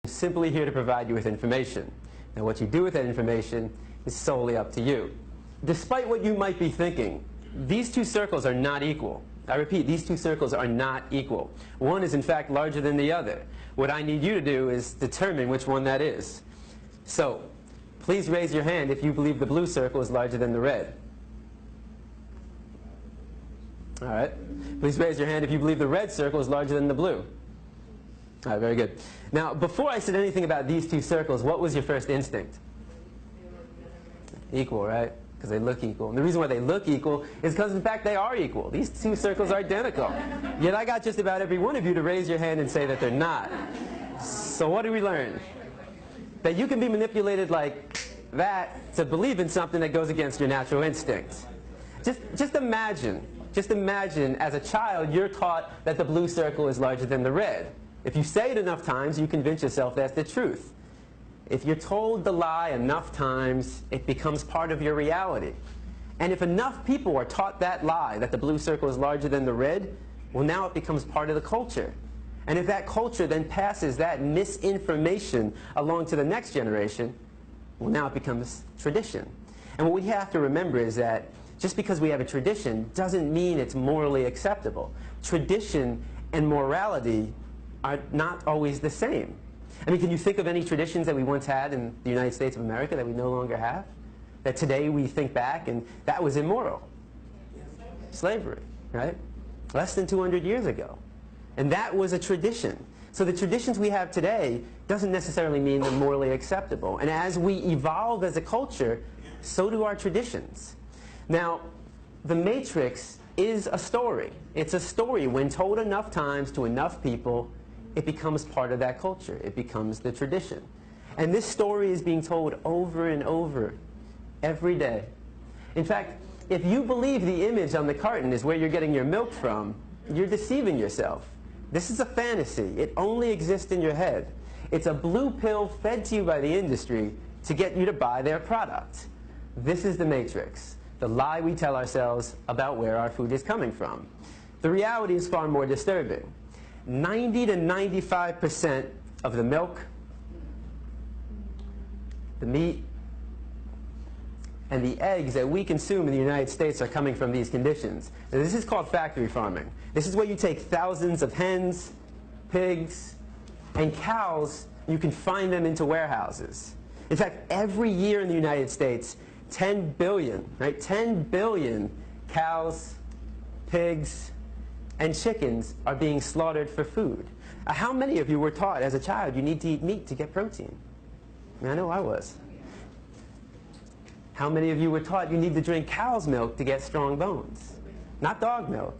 Simply here to provide you with information. Now what you do with that information is solely up to you. Despite what you might be thinking, these two circles are not equal. I repeat, these two circles are not equal. One is in fact larger than the other. What I need you to do is determine which one that is. So, please raise your hand if you believe the blue circle is larger than the red. All right. Please raise your hand if you believe the red circle is larger than the blue. All right, very good. Now, before I said anything about these two circles, what was your first instinct? Equal, right? Because they look equal. And the reason why they look equal is because, in fact, they are equal. These two circles are identical. Yet I got just about every one of you to raise your hand and say that they're not. So what do we learn? That you can be manipulated like that to believe in something that goes against your natural instincts. Just imagine as a child you're taught that the blue circle is larger than the red. If you say it enough times, you convince yourself that's the truth. If you're told the lie enough times, it becomes part of your reality. And if enough people are taught that lie, that the blue circle is larger than the red, well, now it becomes part of the culture. And if that culture then passes that misinformation along to the next generation, well, now it becomes tradition. And what we have to remember is that just because we have a tradition doesn't mean it's morally acceptable. Tradition and morality are not always the same. I mean, can you think of any traditions that we once had in the United States of America that we no longer have? That today we think back and that was immoral? Slavery, right? Less than 200 years ago. And that was a tradition. So the traditions we have today doesn't necessarily mean they're morally acceptable. And as we evolve as a culture, so do our traditions. Now, the Matrix is a story. It's a story. When told enough times to enough people, it becomes part of that culture. It becomes the tradition. And this story is being told over and over every day. In fact, if you believe the image on the carton is where you're getting your milk from, you're deceiving yourself. This is a fantasy. It only exists in your head. It's a blue pill fed to you by the industry to get you to buy their product. This is the Matrix, the lie we tell ourselves about where our food is coming from. The reality is far more disturbing. 90 to 95% of the milk, the meat, and the eggs that we consume in the United States are coming from these conditions. Now, this is called factory farming. This is where you take thousands of hens, pigs, and cows, you can find them into warehouses. In fact, every year in the United States, 10 billion, right? 10 billion cows, pigs, and chickens are being slaughtered for food. How many of you were taught as a child you need to eat meat to get protein? I know I was. How many of you were taught you need to drink cow's milk to get strong bones? Not dog milk,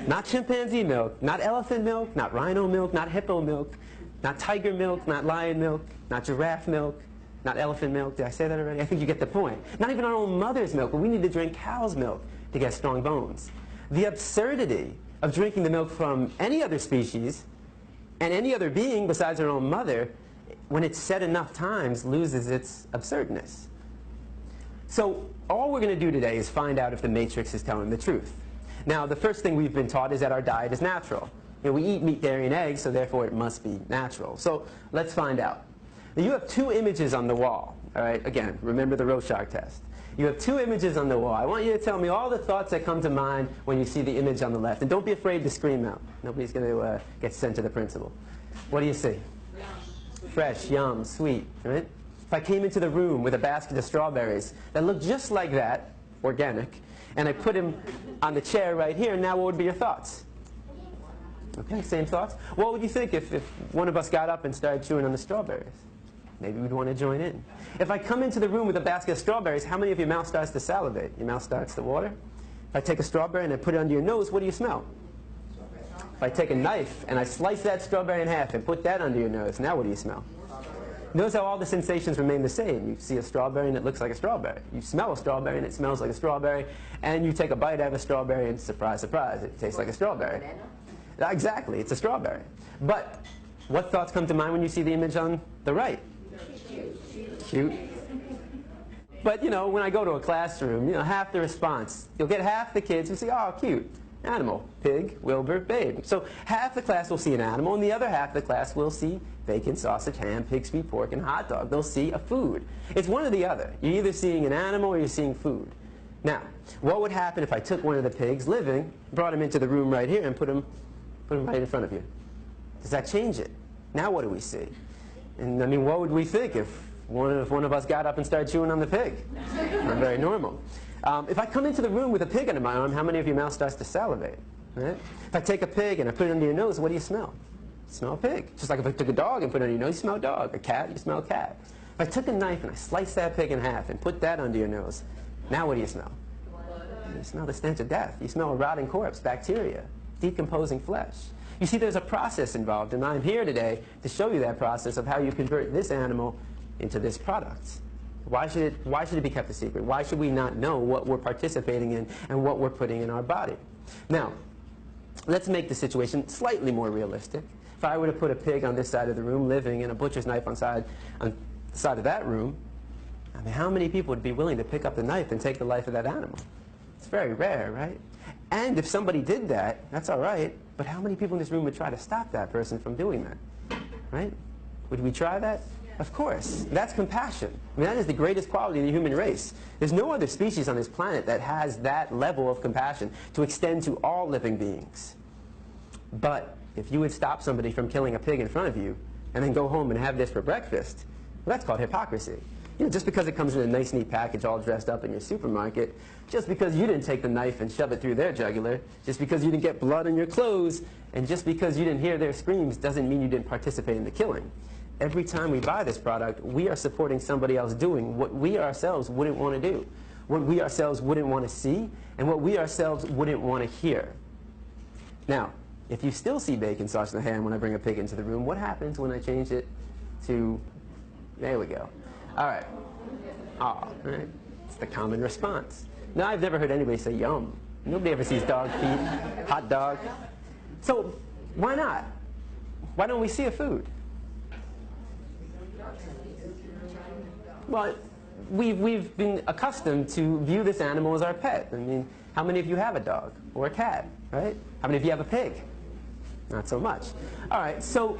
not chimpanzee milk, not elephant milk, not rhino milk, not hippo milk, not tiger milk, not lion milk, not giraffe milk, not elephant milk. Did I say that already? I think you get the point. Not even our own mother's milk, but we need to drink cow's milk to get strong bones. The absurdity of drinking the milk from any other species and any other being besides our own mother, when it's said enough times, loses its absurdness. So all we're going to do today is find out if the Matrix is telling the truth. Now, the first thing we've been taught is that our diet is natural. You know, we eat meat, dairy, and eggs, so therefore it must be natural. So let's find out. Now, you have two images on the wall. All right, again, remember the Rorschach test. You have two images on the wall. I want you to tell me all the thoughts that come to mind when you see the image on the left. And don't be afraid to scream out. Nobody's going to get sent to the principal. What do you see? Fresh, yum, sweet, right? If I came into the room with a basket of strawberries that looked just like that, organic, and I put him on the chair right here, now what would be your thoughts? Okay, same thoughts. What would you think if one of us got up and started chewing on the strawberries? Maybe we'd want to join in. If I come into the room with a basket of strawberries, how many of your mouth starts to salivate? Your mouth starts to water? If I take a strawberry and I put it under your nose, what do you smell? If I take a knife and I slice that strawberry in half and put that under your nose, now what do you smell? Notice how all the sensations remain the same. You see a strawberry and it looks like a strawberry. You smell a strawberry and it smells like a strawberry. And you take a bite out of a strawberry and surprise, surprise, it tastes like a strawberry. Exactly, it's a strawberry. But what thoughts come to mind when you see the image on the right? Cute. But, you know, when I go to a classroom, you know, half the response, you'll get half the kids who say, oh, cute. Animal. Pig, Wilbur, babe. So half the class will see an animal, and the other half of the class will see bacon, sausage, ham, pig, sweet pork, and hot dog. They'll see a food. It's one or the other. You're either seeing an animal or you're seeing food. Now, what would happen if I took one of the pigs living, brought him into the room right here, and put him right in front of you? Does that change it? Now what do we see? And I mean, what would we think if one of us got up and started chewing on the pig? Not very normal. If I come into the room with a pig under my arm, how many of your mouth starts to salivate? Right? If I take a pig and I put it under your nose, what do you smell? You smell a pig. Just like if I took a dog and put it under your nose, you smell a dog. A cat, you smell a cat. If I took a knife and I sliced that pig in half and put that under your nose, now what do you smell? You smell the stench of death. You smell a rotting corpse, bacteria, decomposing flesh. You see, there's a process involved, and I'm here today to show you that process of how you convert this animal into this product. Why should it be kept a secret? Why should we not know what we're participating in and what we're putting in our body? Now, let's make the situation slightly more realistic. If I were to put a pig on this side of the room living and a butcher's knife on the side of that room, I mean, how many people would be willing to pick up the knife and take the life of that animal? It's very rare, right? And if somebody did that, that's all right, but how many people in this room would try to stop that person from doing that? Right? Would we try that? Of course. That's compassion. I mean, that is the greatest quality of the human race. There's no other species on this planet that has that level of compassion to extend to all living beings. But if you would stop somebody from killing a pig in front of you and then go home and have this for breakfast, well, that's called hypocrisy. You know, just because it comes in a nice, neat package all dressed up in your supermarket, just because you didn't take the knife and shove it through their jugular, just because you didn't get blood on your clothes, and just because you didn't hear their screams doesn't mean you didn't participate in the killing. Every time we buy this product, we are supporting somebody else doing what we ourselves wouldn't want to do, what we ourselves wouldn't want to see, and what we ourselves wouldn't want to hear. Now, if you still see bacon, sausage, and ham when I bring a pig into the room, what happens when I change it to, there we go. All right. Ah, right. It's the common response. Now, I've never heard anybody say yum. Nobody ever sees dog feet, hot dog. So why not? Why don't we see a food? Well, we've been accustomed to view this animal as our pet. I mean, how many of you have a dog or a cat, right? How many of you have a pig? Not so much. All right, so,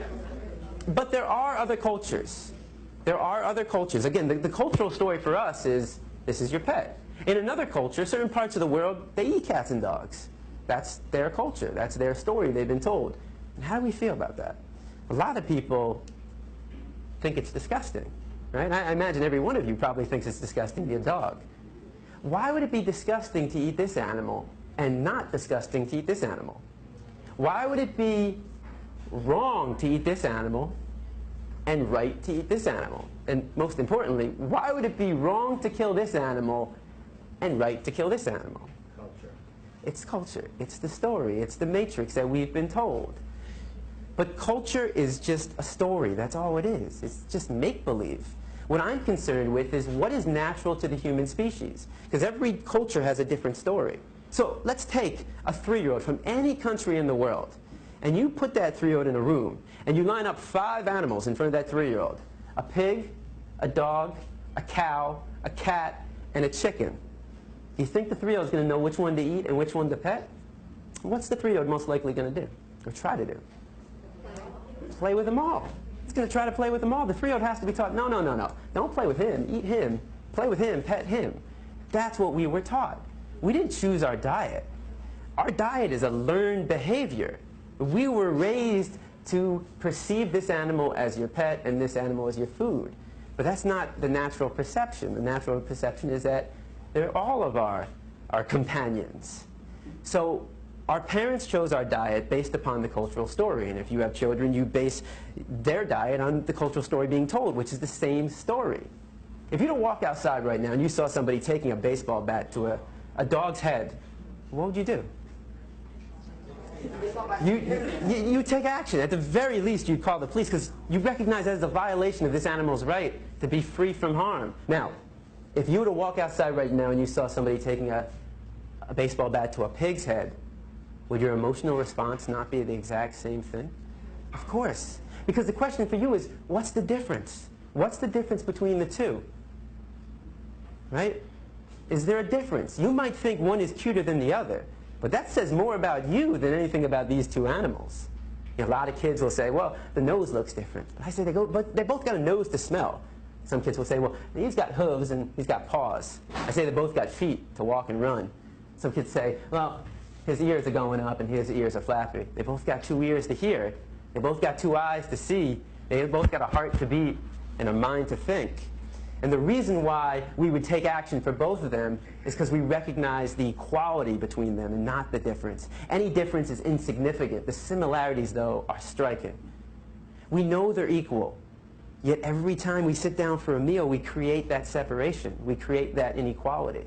but there are other cultures. There are other cultures. Again, the cultural story for us is, this is your pet. In another culture, certain parts of the world, they eat cats and dogs. That's their culture. That's their story they've been told. And how do we feel about that? A lot of people think it's disgusting. Right? I imagine every one of you probably thinks it's disgusting to eat a dog. Why would it be disgusting to eat this animal and not disgusting to eat this animal? Why would it be wrong to eat this animal and right to eat this animal? And most importantly, why would it be wrong to kill this animal and right to kill this animal? Culture. It's culture. It's the story. It's the matrix that we've been told. But culture is just a story. That's all it is. It's just make-believe. What I'm concerned with is what is natural to the human species. Because every culture has a different story. So let's take a 3-year-old from any country in the world, and you put that 3-year-old in a room, and you line up 5 animals in front of that 3-year-old. A pig, a dog, a cow, a cat, and a chicken. Do you think the 3-year-old is going to know which one to eat and which one to pet? What's the 3-year-old most likely going to do, or try to do? Play with them all. It's going to try to play with them all. The 3-year-old has to be taught, no, no, no, no. Don't play with him. Eat him. Play with him. Pet him. That's what we were taught. We didn't choose our diet. Our diet is a learned behavior. We were raised to perceive this animal as your pet and this animal as your food. But that's not the natural perception. The natural perception is that they're all of our companions. So our parents chose our diet based upon the cultural story. And if you have children, you base their diet on the cultural story being told, which is the same story. If you don't walk outside right now and you saw somebody taking a baseball bat to a dog's head, what would you do? You take action. At the very least, you'd call the police because you recognize that as a violation of this animal's right to be free from harm. Now, if you were to walk outside right now and you saw somebody taking a baseball bat to a pig's head, would your emotional response not be the exact same thing? Of course. Because the question for you is, what's the difference? What's the difference between the two? Right? Is there a difference? You might think one is cuter than the other, But that says more about you than anything about these two animals. You know, a lot of kids will say, well, the nose looks different. But I say, but they both got a nose to smell. Some kids will say, well, he's got hooves and he's got paws. I say they both got feet to walk and run. Some kids say, well, his ears are going up and his ears are flappy. They both got two ears to hear. They both got two eyes to see. They both got a heart to beat and a mind to think. And the reason why we would take action for both of them is because we recognize the equality between them and not the difference. Any difference is insignificant. The similarities, though, are striking. We know they're equal, yet every time we sit down for a meal, we create that separation. We create that inequality.